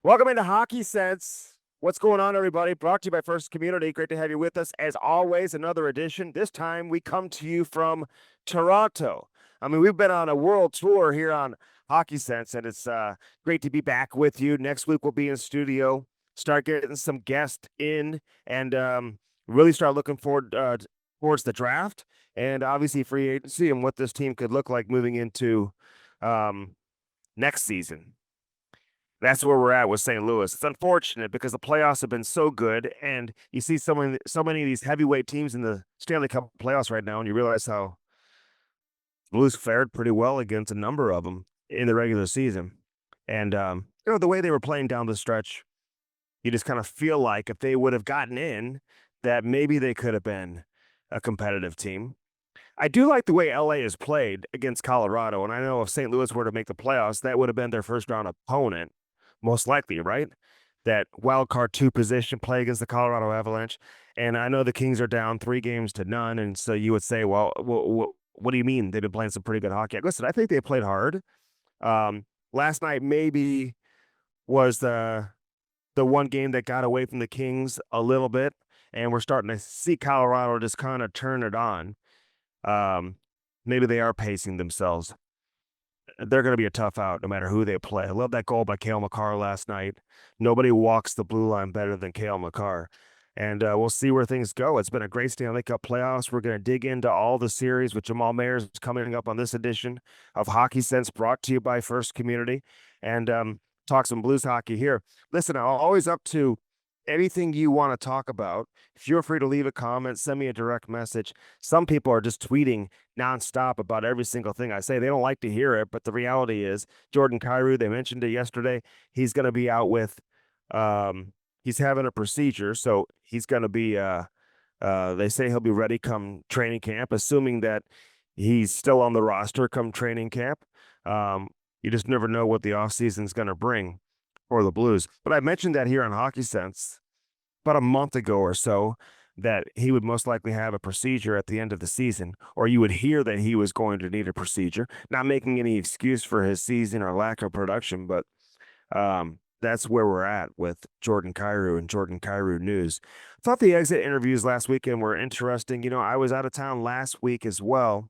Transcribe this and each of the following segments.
Welcome into Hockey Sense. What's going on, everybody? Brought to you by First Community. Great to have you with us. As always, another edition. This time we come to you from Toronto. We've been on a world tour here on Hockey Sense, and it's great to be back with you. Next week we'll be in studio, start getting some guests in, and really start looking forward towards the draft and obviously free agency and what this team could look like moving into next season. That's where we're at with St. Louis. It's unfortunate because the playoffs have been so good, and you see so many of these heavyweight teams in the Stanley Cup playoffs right now, and you realize how Blues fared pretty well against a number of them in the regular season. And the way they were playing down the stretch, you just kind of feel like if they would have gotten in, that maybe they could have been a competitive team. I do like the way LA has played against Colorado, and I know if St. Louis were to make the playoffs, that would have been their first round opponent. Most likely, right? That wild card 2 position play against the Colorado Avalanche. And I know the Kings are down 3-0, and so you would say, well, what do you mean? They've been playing some pretty good hockey. Listen, I think they played hard. Last night maybe was the one game that got away from the Kings a little bit, and we're starting to see Colorado just kind of turn it on. Maybe they are pacing themselves. They're going to be a tough out no matter who they play. I love that goal by Cale Makar last night. Nobody walks the blue line better than Cale Makar. And we'll see where things go. It's been a great Stanley Cup playoffs. We're going to dig into all the series with Jamal Mayers coming up on this edition of Hockey Sense, brought to you by First Community, and talk some Blues hockey here. Listen, I'm always up to anything you want to talk about. Feel free to leave a comment, send me a direct message. Some people are just tweeting nonstop about every single thing I say. They don't like to hear it, but the reality is Jordan Kyrou, they mentioned it yesterday, he's going to be out with he's having a procedure, so he's going to be they say he'll be ready come training camp, assuming that he's still on the roster come training camp. You just never know what the offseason is going to bring for the Blues. But I mentioned that here on Hockey Sense about a month ago or so, that he would most likely have a procedure at the end of the season, or you would hear that he was going to need a procedure. Not making any excuse for his season or lack of production, but that's where we're at with Jordan Kyrou and Jordan Kyrou news. I thought the exit interviews last weekend were interesting. I was out of town last week as well.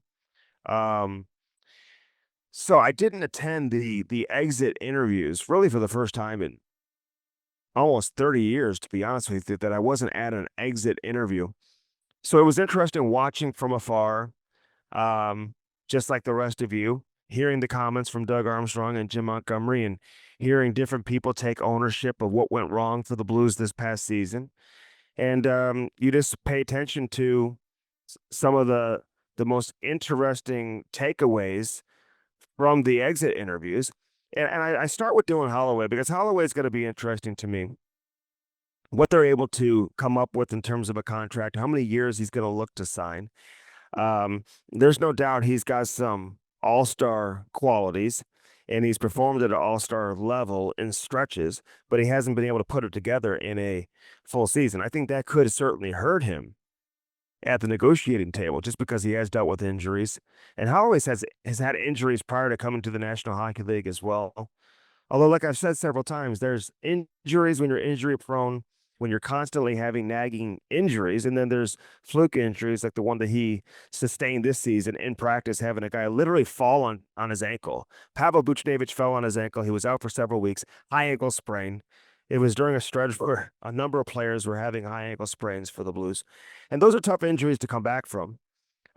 So I didn't attend the exit interviews really for the first time in almost 30 years, to be honest with you, that I wasn't at an exit interview. So it was interesting watching from afar, just like the rest of you, hearing the comments from Doug Armstrong and Jim Montgomery and hearing different people take ownership of what went wrong for the Blues this past season. And you just pay attention to some of the most interesting takeaways from the exit interviews. And I start with Dylan Holloway because Holloway is going to be interesting to me. What they're able to come up with in terms of a contract, how many years he's going to look to sign. There's no doubt he's got some all-star qualities, and he's performed at an all-star level in stretches, but he hasn't been able to put it together in a full season. I think that could certainly hurt him at the negotiating table just because he has dealt with injuries. And Holloway has had injuries prior to coming to the National Hockey League as well. Although, like I've said several times, there's injuries when you're injury prone, when you're constantly having nagging injuries, and then there's fluke injuries like the one that he sustained this season in practice, having a guy literally fall on his ankle. Pavel Buchnevich fell on his ankle. He was out for several weeks, high ankle sprain. It was during a stretch where a number of players were having high ankle sprains for the Blues. And those are tough injuries to come back from.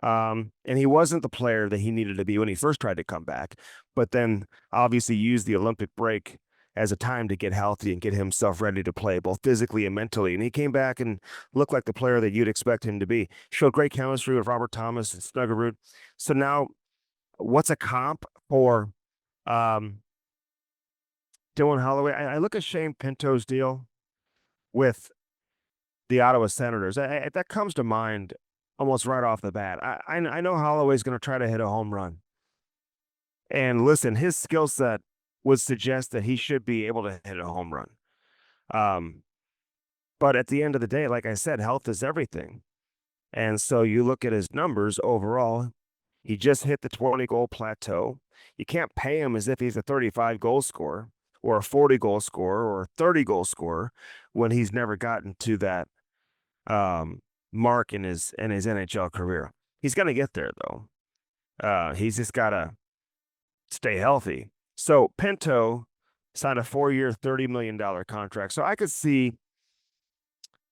And he wasn't the player that he needed to be when he first tried to come back, but then obviously used the Olympic break as a time to get healthy and get himself ready to play, both physically and mentally. And he came back and looked like the player that you'd expect him to be. Showed great chemistry with Robert Thomas and Snuggerud. So now, what's a comp for Dylan Holloway? I look at Shane Pinto's deal with the Ottawa Senators. That comes to mind almost right off the bat. I know Holloway's going to try to hit a home run. And listen, his skill set would suggest that he should be able to hit a home run. But at the end of the day, like I said, health is everything. And so you look at his numbers overall, he just hit the 20-goal plateau. You can't pay him as if he's a 35-goal scorer. or a 40-goal scorer or a 30-goal scorer when he's never gotten to that mark in his NHL career. He's going to get there, though. He's just got to stay healthy. So Pinto signed a 4-year, $30 million contract. So I could see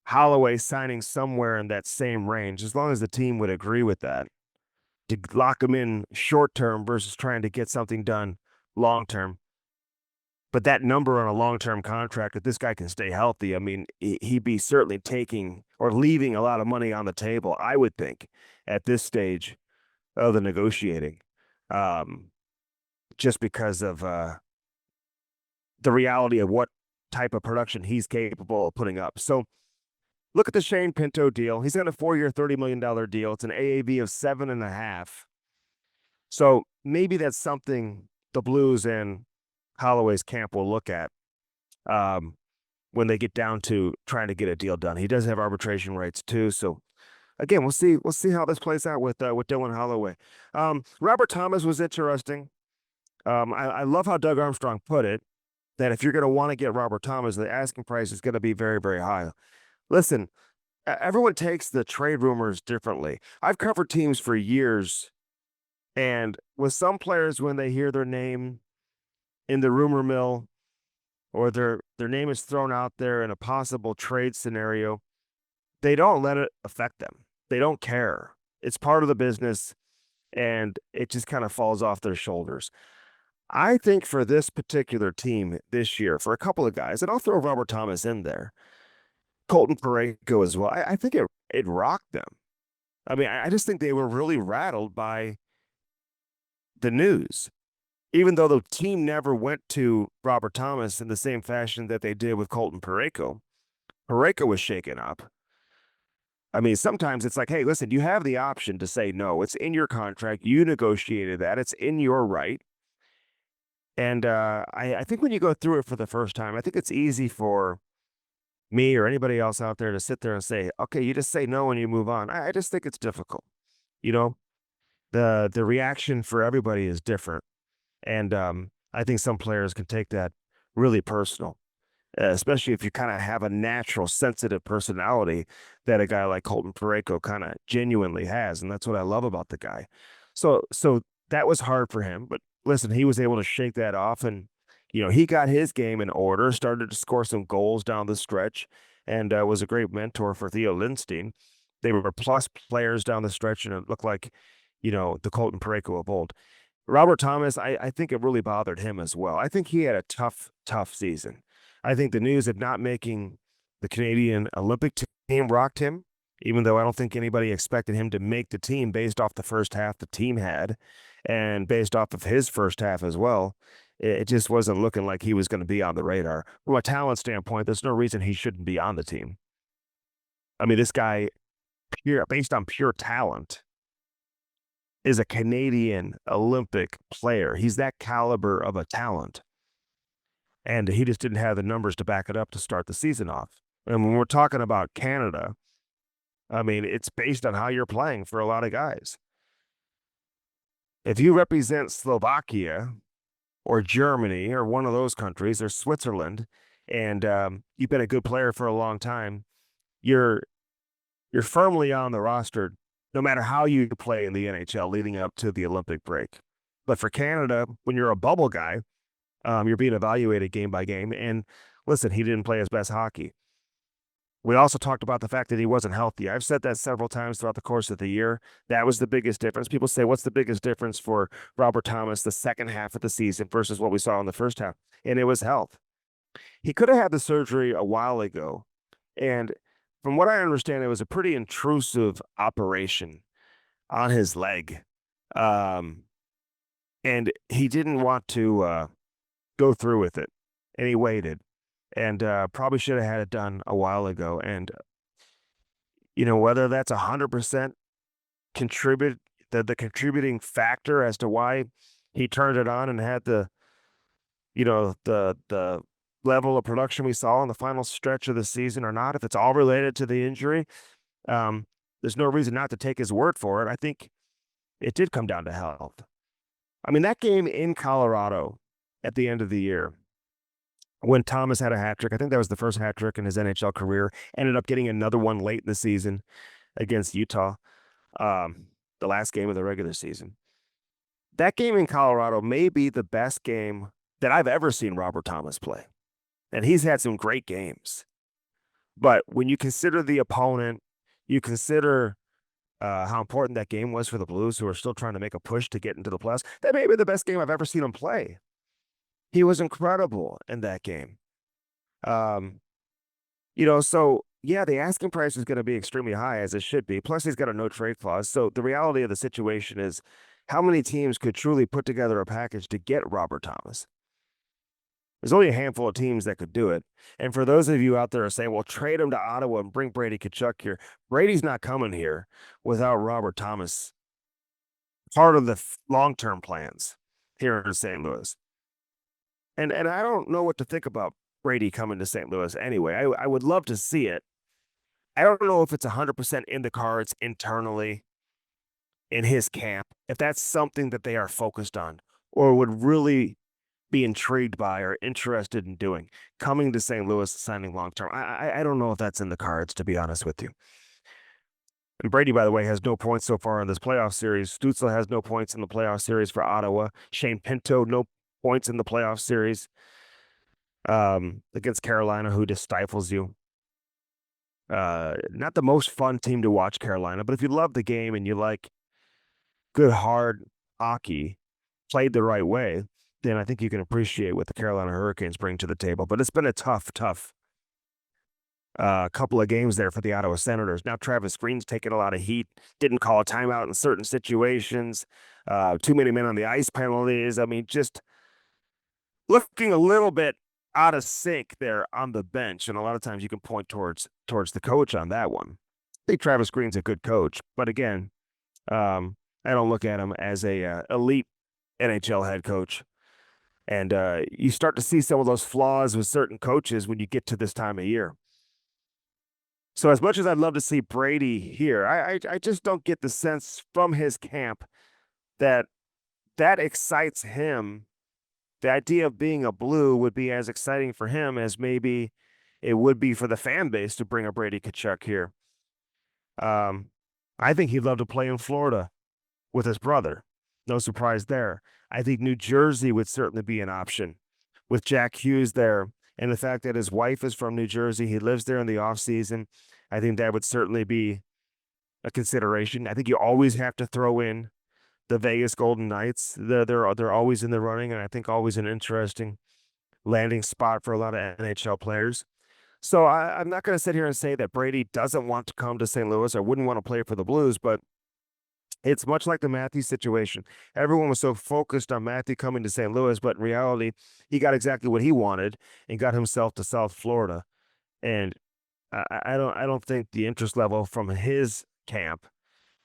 Holloway signing somewhere in that same range, as long as the team would agree with that, to lock him in short term versus trying to get something done long term. But that number on a long-term contract, if this guy can stay healthy, I mean, he'd be certainly taking or leaving a lot of money on the table, I would think, at this stage of the negotiating, just because of the reality of what type of production he's capable of putting up. So look at the Shane Pinto deal. He's got a 4-year, $30 million deal. It's an AAV of 7.5. So maybe that's something the Blues and Holloway's camp will look at when they get down to trying to get a deal done. He does have arbitration rights too. So again, we'll see how this plays out with Dylan Holloway. Robert Thomas was interesting. I love how Doug Armstrong put it, that if you're going to want to get Robert Thomas, the asking price is going to be very, very high. Listen, everyone takes the trade rumors differently. I've covered teams for years, and with some players, when they hear their name in the rumor mill or their name is thrown out there in a possible trade scenario, they don't let it affect them. They don't care. It's part of the business, and it just kind of falls off their shoulders. I think for this particular team this year, for a couple of guys, and I'll throw Robert Thomas in there, Colton Parayko as well, I think it rocked them. I mean, I just think they were really rattled by the news. Even though the team never went to Robert Thomas in the same fashion that they did with Colton Parayko, Parayko was shaken up. I mean, sometimes it's like, hey, listen, you have the option to say no. It's in your contract. You negotiated that. It's in your right. And I think when you go through it for the first time, I think it's easy for me or anybody else out there to sit there and say, okay, you just say no and you move on. I just think it's difficult. You know, the reaction for everybody is different. And I think some players can take that really personal, especially if you kind of have a natural sensitive personality that a guy like Colton Parayko kind of genuinely has. And that's what I love about the guy. So that was hard for him. But listen, he was able to shake that off. And, you know, he got his game in order, started to score some goals down the stretch, and was a great mentor for Theo Lindstein. They were plus players down the stretch, and it looked like, you know, the Colton Parayko of old. Robert Thomas, I think it really bothered him as well. I think he had a tough season. I think the news of not making the Canadian Olympic team rocked him, even though I don't think anybody expected him to make the team based off the first half the team had and based off of his first half as well. It just wasn't looking like he was going to be on the radar. From a talent standpoint, there's no reason he shouldn't be on the team. I mean, this guy, based on pure talent, is a Canadian Olympic player. He's that caliber of a talent. And he just didn't have the numbers to back it up to start the season off. And when we're talking about Canada, I mean, it's based on how you're playing for a lot of guys. If you represent Slovakia or Germany or one of those countries or Switzerland, and you've been a good player for a long time, you're firmly on the roster no matter how you play in the NHL leading up to the Olympic break. But for Canada, when you're a bubble guy, you're being evaluated game by game. And listen, he didn't play his best hockey. We also talked about the fact that he wasn't healthy. I've said that several times throughout the course of the year. That was the biggest difference. People say, what's the biggest difference for Robert Thomas the second half of the season versus what we saw in the first half? And it was health. He could have had the surgery a while ago. And from what I understand, it was a pretty intrusive operation on his leg. And he didn't want to go through with it. And he waited. And probably should have had it done a while ago. And, you know, whether that's 100% the contributing factor as to why he turned it on and had the level of production we saw in the final stretch of the season or not, if it's all related to the injury, there's no reason not to take his word for it. I think it did come down to health. I mean, that game in Colorado at the end of the year, when Thomas had a hat trick. I think that was the first hat trick in his NHL career. Ended up getting another one late in the season against Utah, um, the last game of the regular season. That game in Colorado may be the best game that I've ever seen Robert Thomas play. And he's had some great games. But when you consider the opponent, you consider how important that game was for the Blues, who are still trying to make a push to get into the playoffs. That may be the best game I've ever seen him play. He was incredible in that game. Um, so yeah, the asking price is going to be extremely high, as it should be. Plus, he's got a no trade clause. So the reality of the situation is, how many teams could truly put together a package to get Robert Thomas? There's only a handful of teams that could do it. And for those of you out there who are saying, well, trade him to Ottawa and bring Brady Tkachuk here, Brady's not coming here without Robert Thomas, part of the long-term plans here in St. Louis. And I don't know what to think about Brady coming to St. Louis anyway. I would love to see it. I don't know if it's 100% in the cards internally in his camp, if that's something that they are focused on or would really be intrigued by or interested in doing, coming to St. Louis, signing long-term. I don't know if that's in the cards, to be honest with you. And Brady, by the way, has no points so far in this playoff series. Stützle has no points in the playoff series for Ottawa. Shane Pinto, no points in the playoff series against Carolina, who just stifles you. Not the most fun team to watch, Carolina, but if you love the game and you like good, hard hockey played the right way, then I think you can appreciate what the Carolina Hurricanes bring to the table. But it's been a tough couple of games there for the Ottawa Senators. Now Travis Green's taking a lot of heat, didn't call a timeout in certain situations, too many men on the ice penalties. I mean, just looking a little bit out of sync there on the bench. And a lot of times you can point towards the coach on that one. I think Travis Green's a good coach, but again, I don't look at him as a elite NHL head coach. And you start to see some of those flaws with certain coaches when you get to this time of year. So as much as I'd love to see Brady here, I just don't get the sense from his camp that excites him. The idea of being a Blue would be as exciting for him as maybe it would be for the fan base to bring a Brady Tkachuk here. I think he'd love to play in Florida with his brother. No surprise there. I think New Jersey would certainly be an option with Jack Hughes there. And the fact that his wife is from New Jersey, he lives there in the offseason, I think that would certainly be a consideration. I think you always have to throw in the Vegas Golden Knights. They're always in the running, and I think always an interesting landing spot for a lot of NHL players. So I'm not going to sit here and say that Brady doesn't want to come to St. Louis or wouldn't want to play for the Blues, but it's much like the Matthew situation. Everyone was so focused on Matthew coming to St. Louis, but in reality, he got exactly what he wanted and got himself to South Florida. And I don't think the interest level from his camp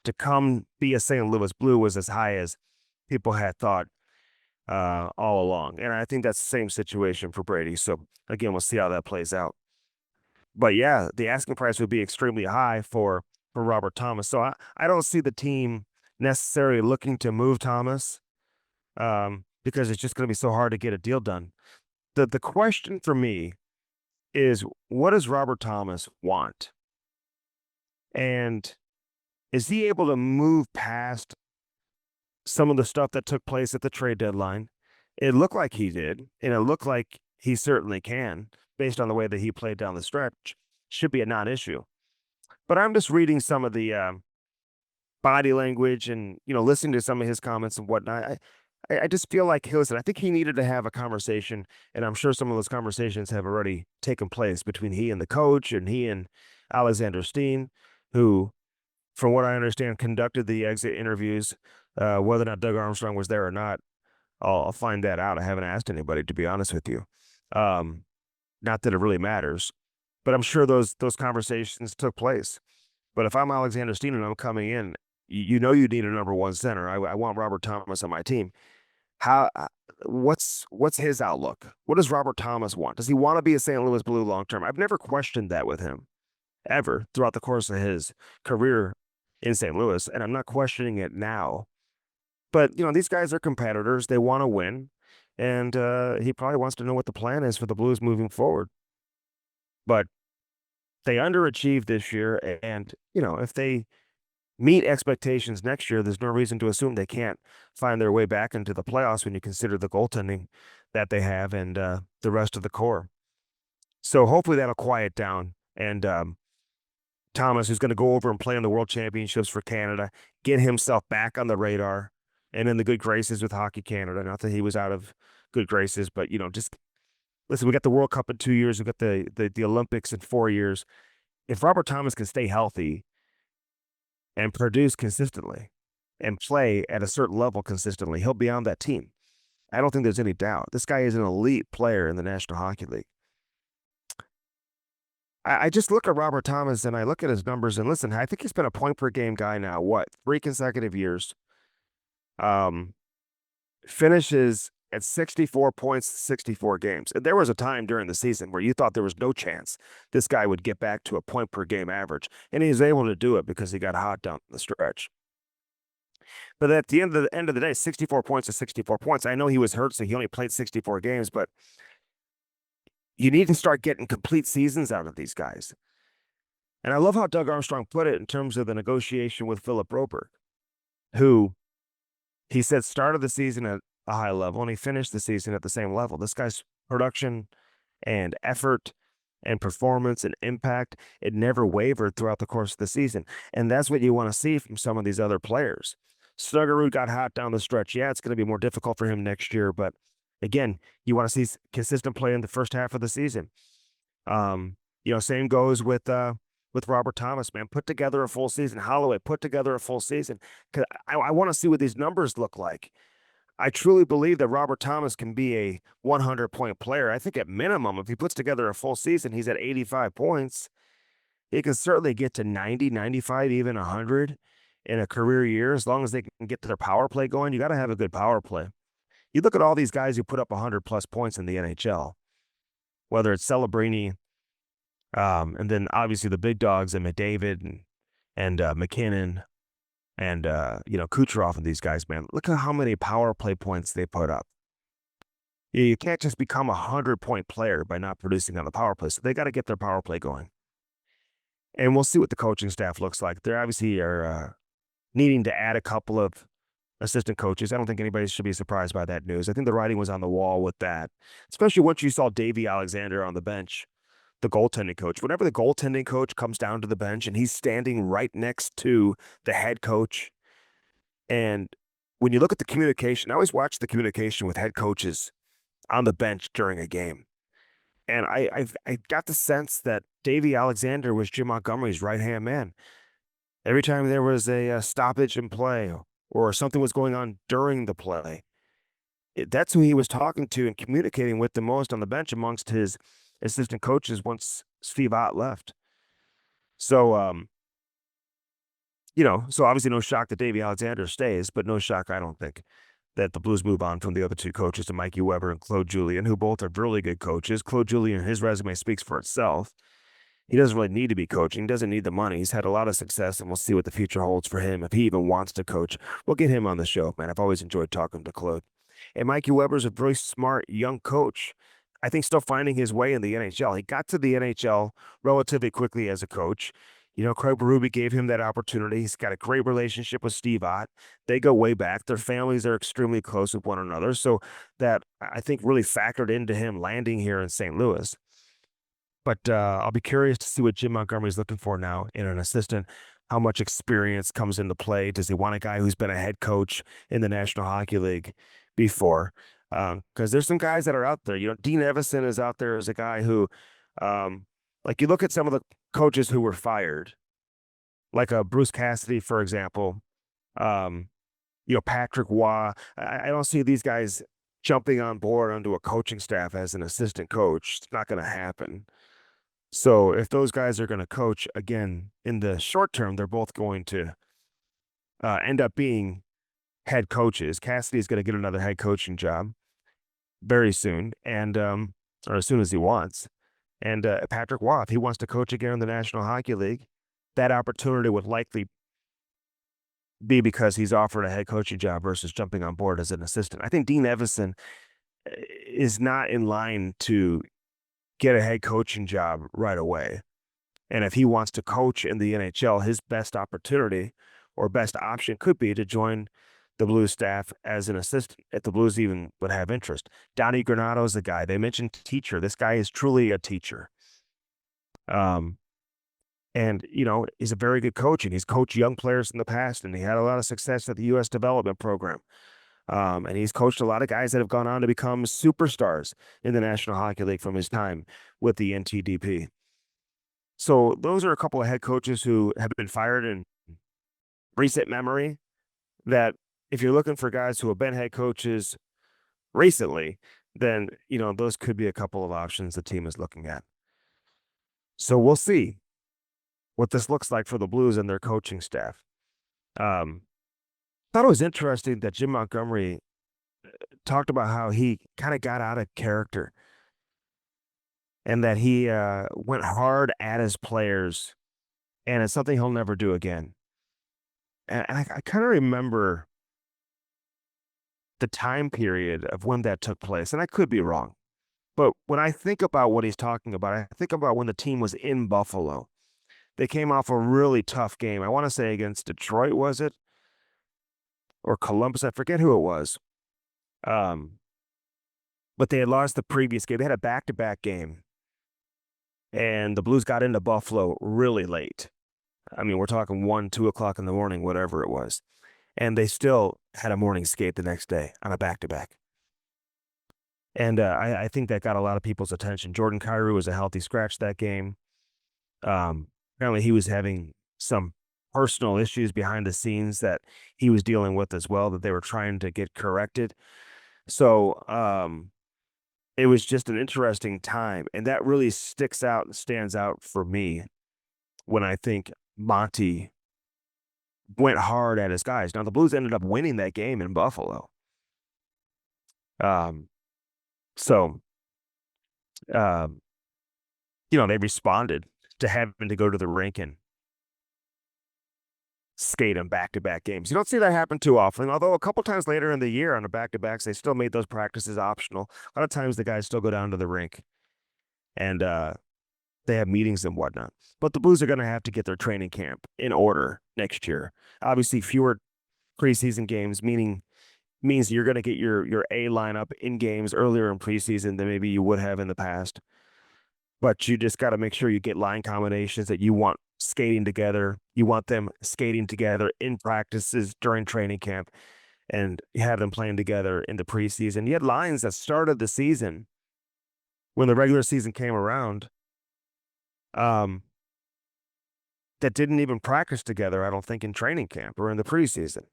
to come be a St. Louis Blue was as high as people had thought all along. And I think that's the same situation for Brady. So again, we'll see how that plays out. But yeah, the asking price would be extremely high for Robert Thomas. So I don't see the team necessarily looking to move Thomas because it's just going to be so hard to get a deal done. The question for me is, what does Robert Thomas want? And is he able to move past some of the stuff that took place at the trade deadline? It looked like he did, and it looked like he certainly can, based on the way that he played down the stretch. Should be a non-issue. But I'm just reading some of the body language and, listening to some of his comments and whatnot. I just feel like, listen, I think he needed to have a conversation, and I'm sure some of those conversations have already taken place between he and the coach and he and Alexander Steen, who, from what I understand, conducted the exit interviews. Whether or not Doug Armstrong was there or not, I'll find that out. I haven't asked anybody, to be honest with you. Not that it really matters, but I'm sure those conversations took place. But if I'm Alexander Steen and I'm coming in, you need a number one center. I want Robert Thomas on my team. What's his outlook? What does Robert Thomas want? Does he want to be a St. Louis Blue long term? I've never questioned that with him ever throughout the course of his career in St. Louis, and I'm not questioning it now. But these guys are competitors. They want to win. and he probably wants to know what the plan is for the Blues moving forward. But they underachieved this year, and if they meet expectations next year, there's no reason to assume they can't find their way back into the playoffs when you consider the goaltending that they have and the rest of the core. So hopefully that'll quiet down. And Thomas, who's going to go over and play in the World Championships for Canada, get himself back on the radar and in the good graces with Hockey Canada. Not that he was out of good graces, but just listen. We got the World Cup in 2 years. We got the Olympics in 4 years. If Robert Thomas can stay healthy and produce consistently and play at a certain level consistently, he'll be on that team. I don't think there's any doubt. This guy is an elite player in the National Hockey League. I just look at Robert Thomas and I look at his numbers and listen, I think he's been a point per game guy now, 3 consecutive years. Finishes at 64 points, 64 games. And there was a time during the season where you thought there was no chance this guy would get back to a point per game average. And he was able to do it because he got hot down the stretch. But at the end of the day, 64 points is 64 points. I know he was hurt, so he only played 64 games, but you need to start getting complete seasons out of these guys. And I love how Doug Armstrong put it in terms of the negotiation with Philip Broberg, who he said started the season at a high level and he finished the season at the same level. This guy's production and effort and performance and impact, it never wavered throughout the course of the season. And that's what you want to see from some of these other players. Stuggerud got hot down the stretch. Yeah, it's going to be more difficult for him next year, but again, you want to see consistent play in the first half of the season. Same goes with Robert Thomas, man. Put together a full season. Holloway, put together a full season. Because I want to see what these numbers look like. I truly believe that Robert Thomas can be a 100-point player. I think at minimum, if he puts together a full season, he's at 85 points. He can certainly get to 90, 95, even 100 in a career year, as long as they can get their power play going. You got to have a good power play. You look at all these guys who put up 100-plus points in the NHL, whether it's Celebrini, and then obviously the big dogs and McDavid and McKinnon and Kucherov and these guys, man. Look at how many power play points they put up. You can't just become a 100-point player by not producing on the power play. So they got to get their power play going. And we'll see what the coaching staff looks like. They obviously are needing to add a couple of assistant coaches. I don't think anybody should be surprised by that news. I think the writing was on the wall with that, especially once you saw Davey Alexander on the bench, the goaltending coach. Whenever the goaltending coach comes down to the bench and he's standing right next to the head coach, and when you look at the communication, I always watch the communication with head coaches on the bench during a game. And I got the sense that Davey Alexander was Jim Montgomery's right-hand man. Every time there was a stoppage in play or something was going on during the play, that's who he was talking to and communicating with the most on the bench amongst his assistant coaches once Steve Ott left. So, so obviously no shock that Davey Alexander stays, but no shock, I don't think, that the Blues move on from the other two coaches to Mikey Weber and Claude Julien, who both are really good coaches. Claude Julien, his resume speaks for itself. He doesn't really need to be coaching. He doesn't need the money. He's had a lot of success, and we'll see what the future holds for him. If he even wants to coach, we'll get him on the show, man. I've always enjoyed talking to Claude. And Mikey Weber's a very smart young coach. I think still finding his way in the NHL. He got to the NHL relatively quickly as a coach. Craig Berube gave him that opportunity. He's got a great relationship with Steve Ott. They go way back. Their families are extremely close with one another. So that, I think, really factored into him landing here in St. Louis. But I'll be curious to see what Jim Montgomery's looking for now in an assistant. How much experience comes into play? Does he want a guy who's been a head coach in the National Hockey League before? Because there's some guys that are out there. Dean Evison is out there as a guy who, you look at some of the coaches who were fired, like Bruce Cassidy, for example, Patrick Waugh. I don't see these guys jumping on board onto a coaching staff as an assistant coach. It's not going to happen. So if those guys are going to coach, again, in the short term, they're both going to end up being head coaches. Cassidy's going to get another head coaching job very soon, and or as soon as he wants. And Patrick Waugh, if he wants to coach again in the National Hockey League, that opportunity would likely be because he's offered a head coaching job versus jumping on board as an assistant. I think Dean Evison is not in line to get a head coaching job right away. And if he wants to coach in the NHL, his best opportunity or best option could be to join the Blues staff as an assistant if the Blues even would have interest. Donnie Granato is the guy. They mentioned teacher. This guy is truly a teacher. And, he's a very good coach, and he's coached young players in the past, and he had a lot of success at the U.S. development program. And he's coached a lot of guys that have gone on to become superstars in the National Hockey League from his time with the NTDP. So those are a couple of head coaches who have been fired in recent memory that if you're looking for guys who have been head coaches recently, then, those could be a couple of options the team is looking at. So we'll see what this looks like for the Blues and their coaching staff. Thought it was interesting that Jim Montgomery talked about how he kind of got out of character and that he went hard at his players, and it's something he'll never do again. And I kind of remember the time period of when that took place, and I could be wrong. But when I think about what he's talking about, I think about when the team was in Buffalo. They came off a really tough game. I want to say against Detroit, was it? Or Columbus? I forget who it was. But they had lost the previous game. They had a back-to-back game. And the Blues got into Buffalo really late. I mean, we're talking 1, 2 o'clock in the morning, whatever it was. And they still had a morning skate the next day on a back-to-back. And I think that got a lot of people's attention. Jordan Kyrou was a healthy scratch that game. Apparently he was having some personal issues behind the scenes that he was dealing with as well that they were trying to get corrected. So it was just an interesting time. And that really sticks out and stands out for me when I think Monty went hard at his guys. Now, the Blues ended up winning that game in Buffalo. So, they responded to having to go to the rink and skate in back-to-back games. You don't see that happen too often, although a couple times later in the year on the back-to-backs, they still made those practices optional. A lot of times the guys still go down to the rink and they have meetings and whatnot. But the Blues are going to have to get their training camp in order next year. Obviously, fewer preseason games means you're going to get your A lineup in games earlier in preseason than maybe you would have in the past. But you just got to make sure you get line combinations that you want skating together. You want them skating together in practices during training camp, and you have them playing together in the preseason. You had lines that started the season when the regular season came around that didn't even practice together, I don't think, in training camp or in the preseason.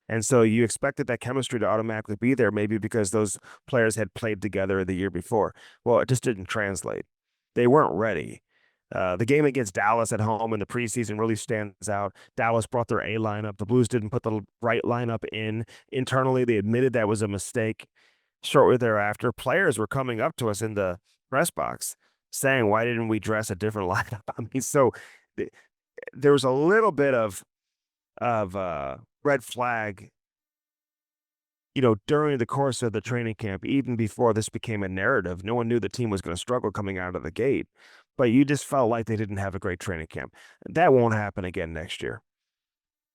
And so you expected that chemistry to automatically be there, maybe because those players had played together the year before. Well, it just didn't translate. They weren't ready. The game against Dallas at home in the preseason really stands out. Dallas brought their A lineup. The Blues didn't put the right lineup in. Internally, they admitted that was a mistake. Shortly thereafter, players were coming up to us in the press box saying, why didn't we dress a different lineup? I mean, so there was a little bit of red flag, during the course of the training camp, even before this became a narrative. No one knew the team was going to struggle coming out of the gate, but you just felt like they didn't have a great training camp. That won't happen again next year.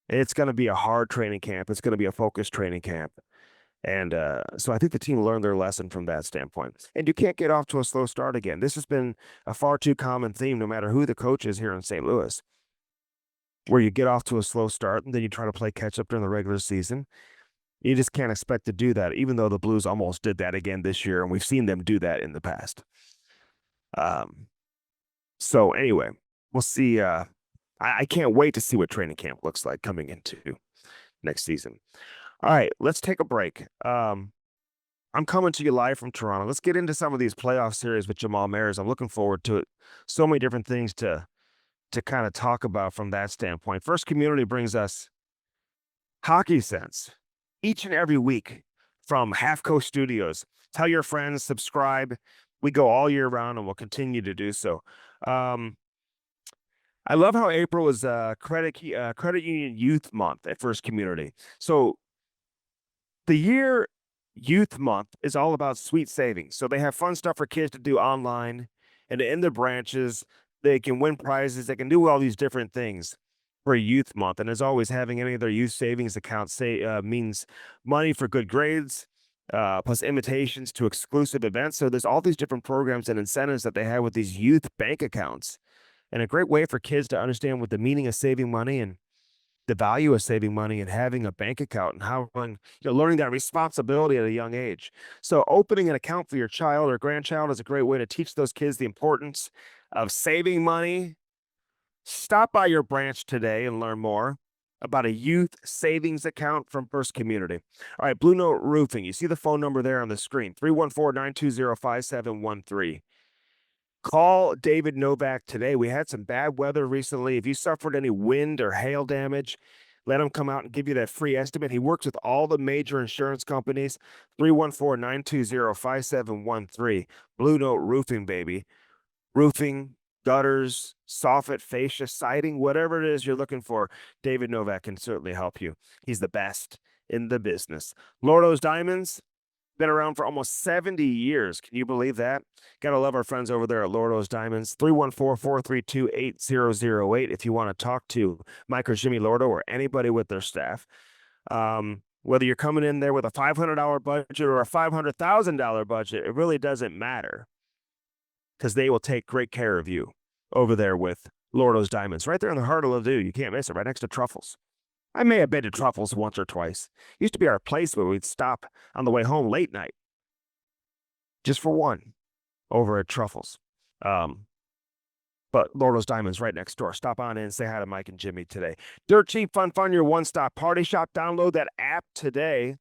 It's going to be a hard training camp. It's going to be a focused training camp. And so I think the team learned their lesson from that standpoint. And you can't get off to a slow start again. This has been a far too common theme, no matter who the coach is here in St. Louis, where you get off to a slow start and then you try to play catch up during the regular season. You just can't expect to do that, even though the Blues almost did that again this year, and we've seen them do that in the past. So anyway, we'll see. I can't wait to see what training camp looks like coming into next season. All right, let's take a break. I'm coming to you live from Toronto. Let's get into some of these playoff series with Jamal Mayers. I'm looking forward to it. So many different things to kind of talk about from that standpoint. First Community brings us Hockey Sense each and every week from Half Coast Studios. Tell your friends, subscribe. We go all year round, and we'll continue to do so. I love how April is Credit Union Youth Month at First Community. So the year Youth Month is all about sweet savings. So they have fun stuff for kids to do online and in the branches. They can win prizes. They can do all these different things for Youth Month. And as always, having any of their youth savings accounts means money for good grades, plus invitations to exclusive events. So there's all these different programs and incentives that they have with these youth bank accounts, and a great way for kids to understand what the meaning of saving money and the value of saving money and having a bank account and how learning that responsibility at a young age. So opening an account for your child or grandchild is a great way to teach those kids the importance of saving money. Stop by your branch today and learn more about a youth savings account from First Community. All right, Blue Note Roofing. You see the phone number there on the screen, 314-920-5713. Call David Novak today. We had some bad weather recently. If you suffered any wind or hail damage, let him come out and give you that free estimate. He works with all the major insurance companies. 314-920-5713. Blue Note Roofing, baby. Roofing, gutters, soffit, fascia, siding, whatever it is you're looking for, David Novak can certainly help you. He's the best in the business. Lordo's Diamonds, been around for almost 70 years. Can you believe that? Gotta love our friends over there at Lordo's Diamonds. 314-432-8008 if you want to talk to Mike or Jimmy Lordo or anybody with their staff. Whether you're coming in there with a $500 budget or a $500,000 budget, it really doesn't matter, because they will take great care of you over there with Lordo's Diamonds. Right there in the heart of Ladue. You can't miss it, right next to Truffles. I may have been to Truffles once or twice. It used to be our place where we'd stop on the way home late night, just for one, over at Truffles. But Lordo's Diamonds right next door. Stop on in and say hi to Mike and Jimmy today. Dirt Cheap Fun Fun, your one-stop party shop. Download that app today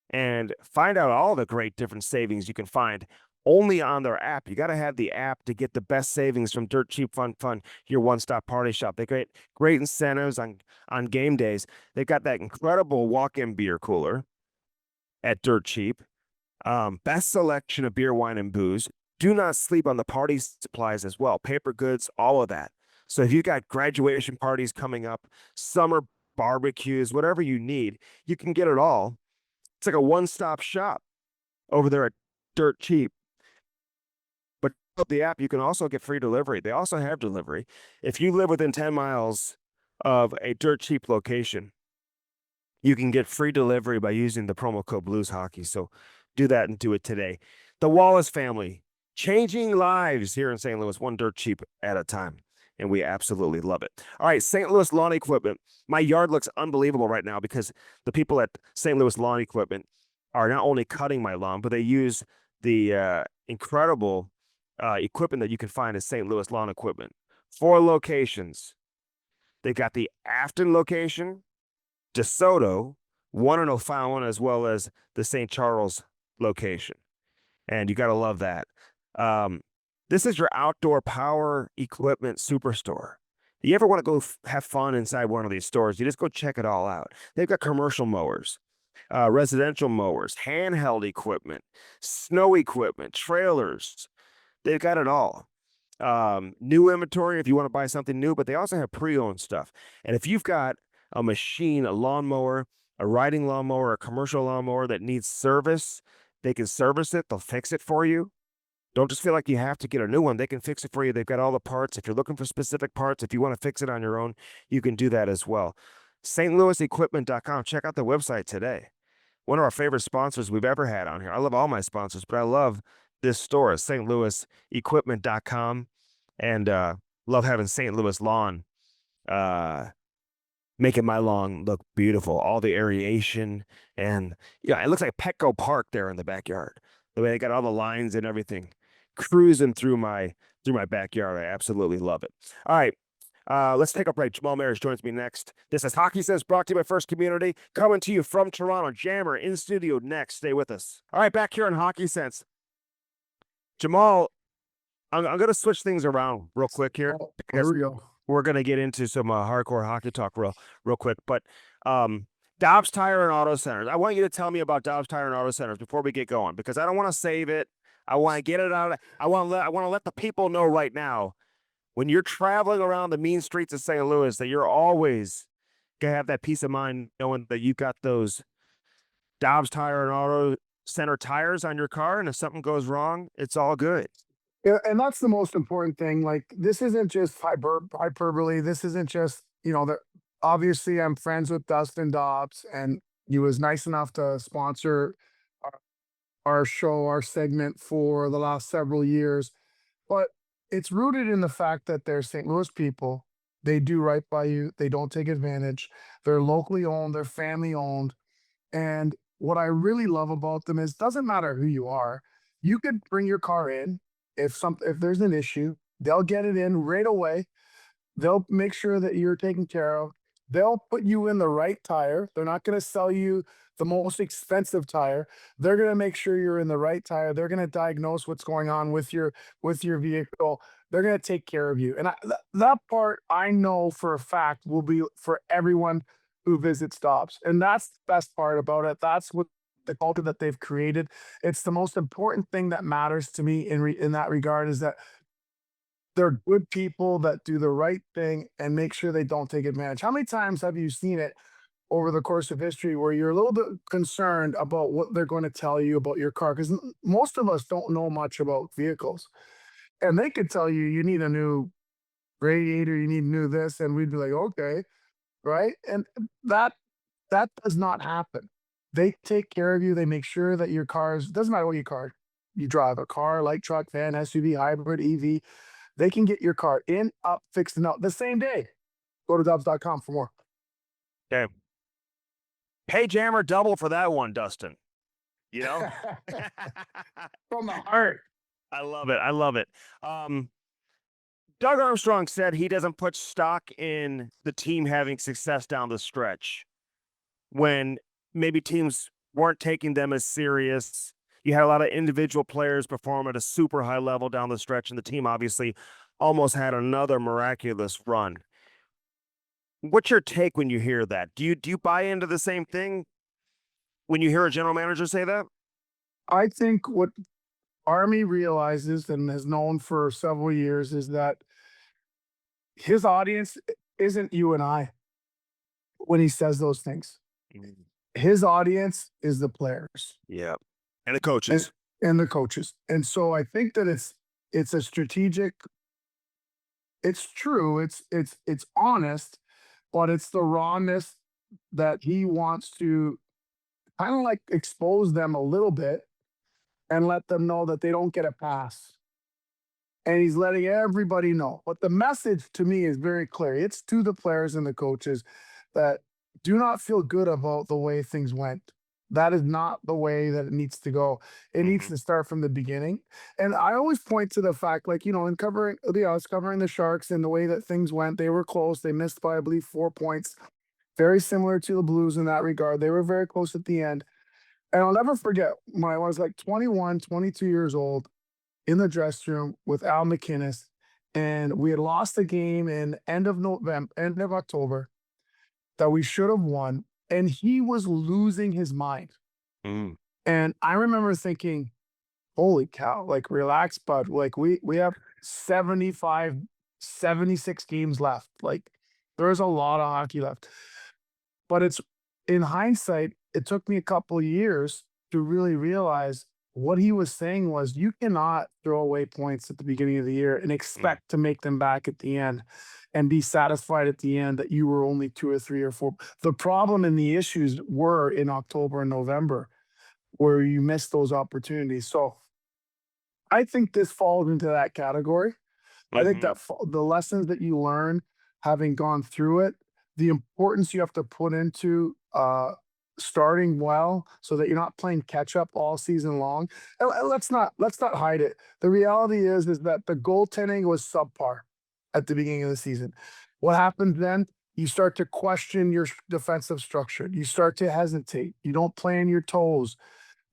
and find out all the great different savings you can find only on their app. You got to have the app to get the best savings from Dirt Cheap Fun Fun, your one-stop party shop. They get great incentives on game days. They've got that incredible walk-in beer cooler at Dirt Cheap. Best selection of beer, wine, and booze. Do not sleep on the party supplies as well. Paper goods, all of that. So if you've got graduation parties coming up, summer barbecues, whatever you need, you can get it all. It's like a one-stop shop over there at Dirt Cheap. But with the app, you can also get free delivery. They also have delivery. If you live within 10 miles of a Dirt Cheap location, you can get free delivery by using the promo code Blues Hockey. So do that and do it today. The Wallace family, changing lives here in St. Louis, one dirt cheap at a time. And we absolutely love it. All right, St. Louis Lawn Equipment. My yard looks unbelievable right now because the people at St. Louis Lawn Equipment are not only cutting my lawn, but they use the incredible equipment that you can find at St. Louis Lawn Equipment. 4 locations. They've got the Afton location, DeSoto, one in O'Fallon, as well as the St. Charles location. And you got to love that. This is your outdoor power equipment superstore. You ever want to go have fun inside one of these stores, you just go check it all out. They've got commercial mowers, residential mowers, handheld equipment, snow equipment, trailers. They've got it all. New inventory if you want to buy something new, but they also have pre-owned stuff. And if you've got a machine, a lawnmower, a riding lawnmower, a commercial lawnmower that needs service, they can service it. They'll fix it for you. Don't just feel like you have to get a new one. They can fix it for you. They've got all the parts. If you're looking for specific parts, if you want to fix it on your own, you can do that as well. stlouisequipment.com. Check out the website today. One of our favorite sponsors we've ever had on here. I love all my sponsors, but I love this store, stlouisequipment.com, and love having St. Louis Lawn making my lawn look beautiful. All the aeration, and yeah, it looks like Petco Park there in the backyard. The way they got all the lines and everything cruising through my backyard. I absolutely love it. All right. Let's take a break. Jamal Mayers joins me next. This is Hockey Sense, brought to you by First Community, coming to you from Toronto. Jammer in studio next. Stay with us. All right, back here on Hockey Sense. Jamal, I'm going to switch things around real quick here. Here we go. We're going to get into some hardcore hockey talk real quick. But Dobbs Tire and Auto Centers. I want you to tell me about Dobbs Tire and Auto Centers before we get going, because I don't want to save it. I want to get it out. I want to let the people know right now, when you're traveling around the mean streets of St. Louis, that you're always going to have that peace of mind knowing that you got those Dobbs Tire and Auto Center tires on your car, and if something goes wrong, it's all good. Yeah, and that's the most important thing. Like, this isn't just hyperbole. This isn't just, obviously I'm friends with Dustin Dobbs, and he was nice enough to sponsor our, our show, our segment for the last several years. But it's rooted in the fact that they're St. Louis people. They do right by you. They don't take advantage. They're locally owned. They're family owned. And what I really love about them is doesn't matter who you are. You could bring your car in if there's an issue, they'll get it in right away. They'll make sure that you're taken care of. They'll put you in the right tire. They're not going to sell you the most expensive tire. They're going to make sure you're in the right tire. They're going to diagnose what's going on with your vehicle. They're going to take care of you. And that part I know for a fact will be for everyone who visits Dobbs. And that's the best part about it. That's what the culture that they've created. It's the most important thing that matters to me in that regard is that they're good people that do the right thing and make sure they don't take advantage. How many times have you seen it over the course of history where you're a little bit concerned about what they're going to tell you about your car? Because most of us don't know much about vehicles, and they could tell you you need a new radiator, you need new this, and we'd be like, okay, right? And that does not happen. They take care of you. They make sure that your cars doesn't matter what your car you drive, a car, light truck, van, SUV, hybrid, EV. They can get your car in, up, fixed, and out the same day. Go to Dobbs.com for more. Okay. Pay Jammer double for that one, Dustin. You know? From the heart. I love it. I love it. Doug Armstrong said he doesn't put stock in the team having success down the stretch when maybe teams weren't taking them as serious. You had a lot of individual players perform at a super high level down the stretch, and the team obviously almost had another miraculous run. What's your take when you hear that? Do you buy into the same thing when you hear a general manager say that? I think what Army realizes and has known for several years is that his audience isn't you and I when he says those things. Mhm. His audience is the players Yeah. And the and, coaches. and the coaches. And so I think that it's a strategic, it's true, it's honest, but it's the rawness that he wants to kind of like expose them a little bit and let them know that they don't get a pass. And he's letting everybody know. But the message to me is very clear. It's to the players and the coaches that do not feel good about the way things went. That is not the way that it needs to go. It needs Mhm. to start from the beginning. And I always point to the fact, like, in covering, I was covering the Sharks and the way that things went. They were close. They missed by, I believe, 4 points. Very similar to the Blues in that regard. They were very close at the end. And I'll never forget when I was like 21, 22 years old in the dressing room with Al McInnes, and we had lost the game in end of October that we should have won, and he was losing his mind. Mm. And I remember thinking, "Holy cow, like, relax, bud. Like, we have 75, 76 games left. Like, there's a lot of hockey left." But it's in hindsight, it took me a couple of years to really realize what he was saying was you cannot throw away points at the beginning of the year and Mm. expect to make them back at the end and be satisfied at the end that you were only 2 or 3 or 4. The problem and the issues were in October and November where you missed those opportunities. So I think this falls into that category. I think Mhm. that the lessons that you learn having gone through it, the importance you have to put into starting well so that you're not playing catch up all season long. And let's not hide it. The reality is that the goaltending was subpar at the beginning of the season. What happens then? You start to question your defensive structure. You start to hesitate. You don't play on your toes.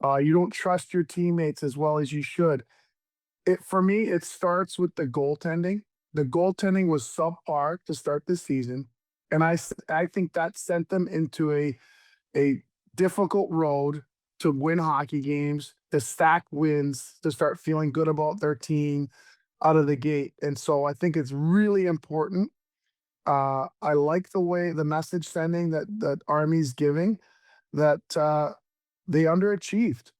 You don't trust your teammates as well as you should. For me, it starts with the goaltending. The goaltending was subpar to start the season, and I think that sent them into a difficult road to win hockey games, to stack wins, to start feeling good about their team out of the gate. And so I think it's really important. I like the way the message sending that Army's giving that they underachieved.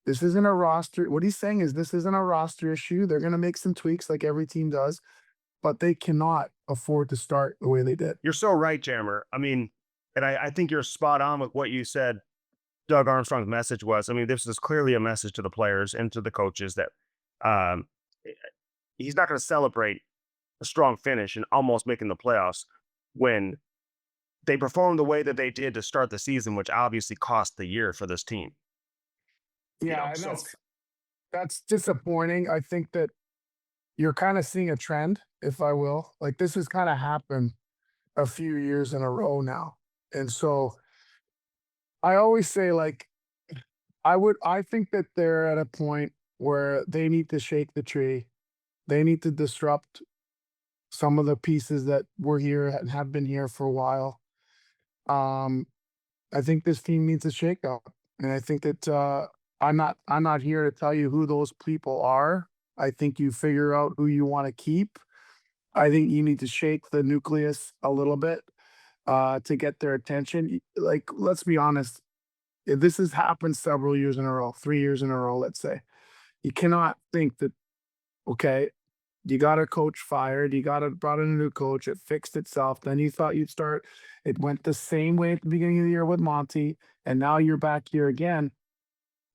This isn't a roster. What he's saying is this isn't a roster issue. They're going to make some tweaks like every team does, but they cannot afford to start the way they did. You're so right, Jammer. I mean, and I think you're spot on with what you said. Doug Armstrong's message was, I mean, this is clearly a message to the players and to the coaches that um, he's not going to celebrate a strong finish and almost making the playoffs when they performed the way that they did to start the season, which obviously cost the year for this team. Yeah, and So that's disappointing. I think that you're kind of seeing a trend, if I will. Like this has kind of happened a few years in a row now. And so I always say like I think that they're at a point where they need to shake the tree. They need to disrupt some of the pieces that were here and have been here for a while. Um, I think this team needs a shakeup. And I think that I'm not here to tell you who those people are. I think you figure out who you want to keep. I think you need to shake the nucleus a little bit to get their attention. Like, let's be honest, this has happened several years in a row, 3 years in a row, let's say. You cannot think that, okay, you got a coach fired, you got brought in a new coach, it fixed itself. Then you thought you'd start. It went the same way at the beginning of the year with Monty, and now you're back here again.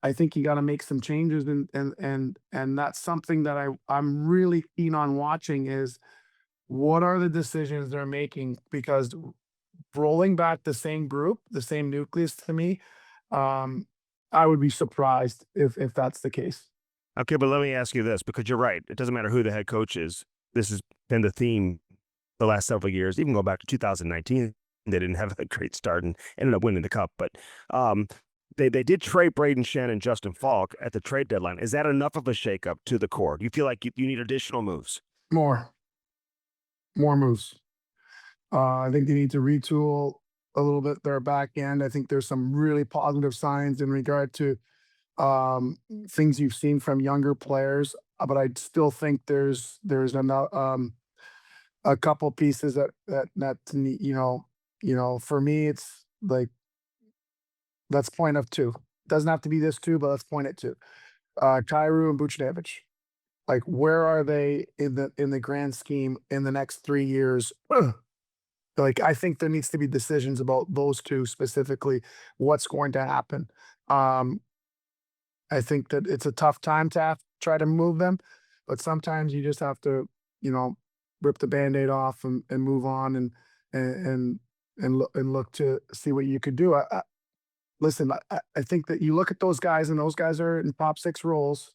I think you got to make some changes, and that's something that I'm really keen on watching is what are the decisions they're making because rolling back the same group, the same nucleus to me, um, I would be surprised if that's the case. okay, but let me ask you this because you're right. It doesn't matter who the head coach is. This has been the theme the last several years, even going back to 2019. They didn't have a great start and ended up winning the cup. But um, they did trade Braden Shen and Justin Falk at the trade deadline. Is that enough of a shakeup to the core? Do you feel like you need additional moves? More, more moves. I think they need to retool a little bit their back end. I think there's some really positive signs in regard to um, things you've seen from younger players, but I still think there's a couple pieces that for me it's like let's point of two. Doesn't have to be this two, but let's point it to Kyrou and Buchnevich. Like where are they in the grand scheme in the next 3 years? Like I think there needs to be decisions about those two specifically. What's going to happen? Um, I think that it's a tough time to try to move them, but sometimes you just have to, you know, rip the Band-Aid off and move on and and and look to see what you could do. Listen, I think that you look at those guys and those guys are in top six roles.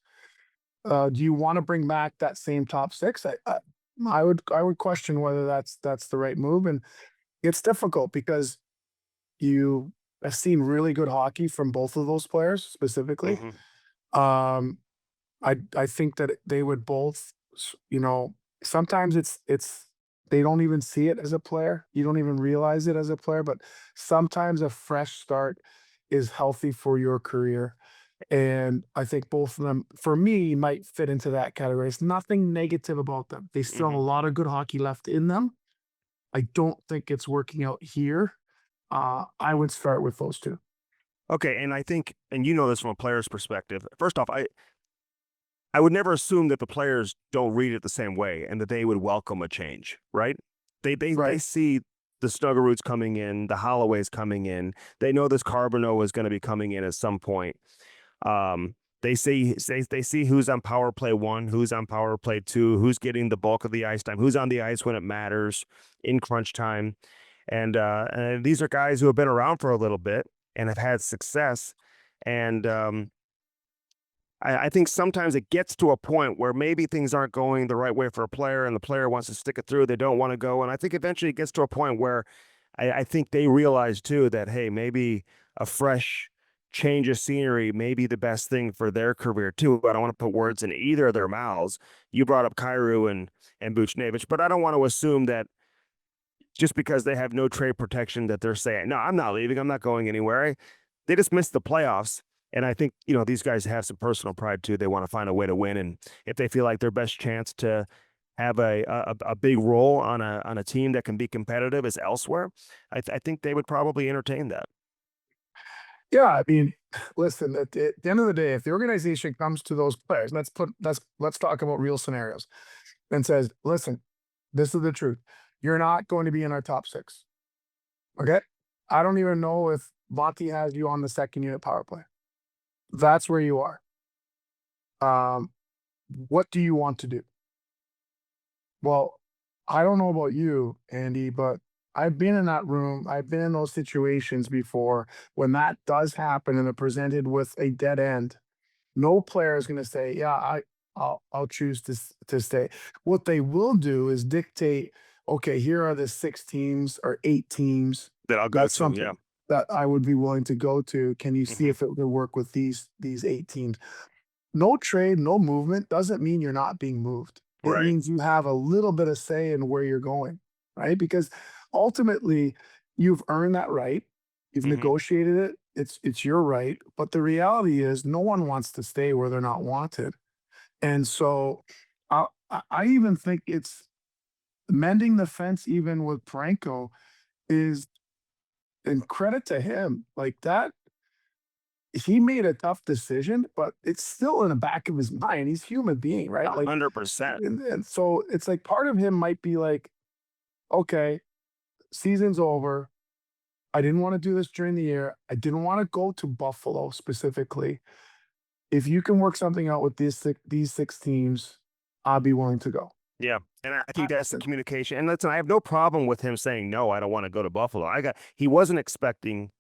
Do you want to bring back that same top six? I would question whether that's the right move, and it's difficult because you have seen really good hockey from both of those players specifically. Hmm. Um, I think that they would both, sometimes it's they don't even see it as a player. You don't even realize it as a player, but sometimes a fresh start is healthy for your career. And I think both of them, for me, might fit into that category. It's nothing negative about them. They still have a Hmm. lot of good hockey left in them. I don't think it's working out here. I would start with those two. Okay, and I think, and you know this from a player's perspective. First off, I would never assume that the players don't read it the same way and that they would welcome a change, right? They Right. see the Snuggeroots coming in, the Holloways coming in. They know this Carbonneau is going to be coming in at some point. Um, they see who's on power play one, who's on power play two, who's getting the bulk of the ice time, who's on the ice when it matters in crunch time. And these are guys who have been around for a little bit and have had success. And I think sometimes it gets to a point where maybe things aren't going the right way for a player and the player wants to stick it through. They don't want to go. And I think eventually it gets to a point where I think they realize too that, hey, maybe a fresh change of scenery may be the best thing for their career too. I don't want to put words in either of their mouths. You brought up Kyrou and Buchnevich, but I don't want to assume that just because they have no trade protection that they're saying, no, I'm not leaving. I'm not going anywhere. They just missed the playoffs. And I think, these guys have some personal pride too. They want to find a way to win. And if they feel like their best chance to have a big role on a team that can be competitive is elsewhere, I think they would probably entertain that. Yeah, I mean, Listen, at the end of the day, if the organization comes to those players, let's talk about real scenarios, and says, "Listen, this is the truth. You're not going to be in our top 6. Okay? I don't even know if Monty has you on the second unit power play. That's where you are. Um, what do you want to do?" Well, I don't know about you, Andy, but I've been in that room. I've been in those situations before when that does happen and they're presented with a dead end. No player is going to say, "Yeah, I'll choose to stay." What they will do is dictate, "Okay, here are the 6 teams or 8 teams. That I'll go That's to. Yeah. something that I would be willing to go to. Can you see Hmm. if it would work with these 8 teams?" No trade, no movement doesn't mean you're not being moved. It Right. means you have a little bit of say in where you're going, right? Because ultimately, you've earned that right. You've Hmm. negotiated it. It's your right. But the reality is, no one wants to stay where they're not wanted. And so, I even think it's mending the fence, even with Franco, is and credit to him. Like that, he made a tough decision, but it's still in the back of his mind. He's a human being, right? Like 100%. and so it's like part of him might be like, okay, season's over. I didn't want to do this during the year. I didn't want to go to Buffalo specifically. If you can work something out with these 6 teams, I'll be willing to go. Yeah. And I I, think that's the communication. And listen, I have no problem with him saying, no, I don't want to go to Buffalo. He wasn't expecting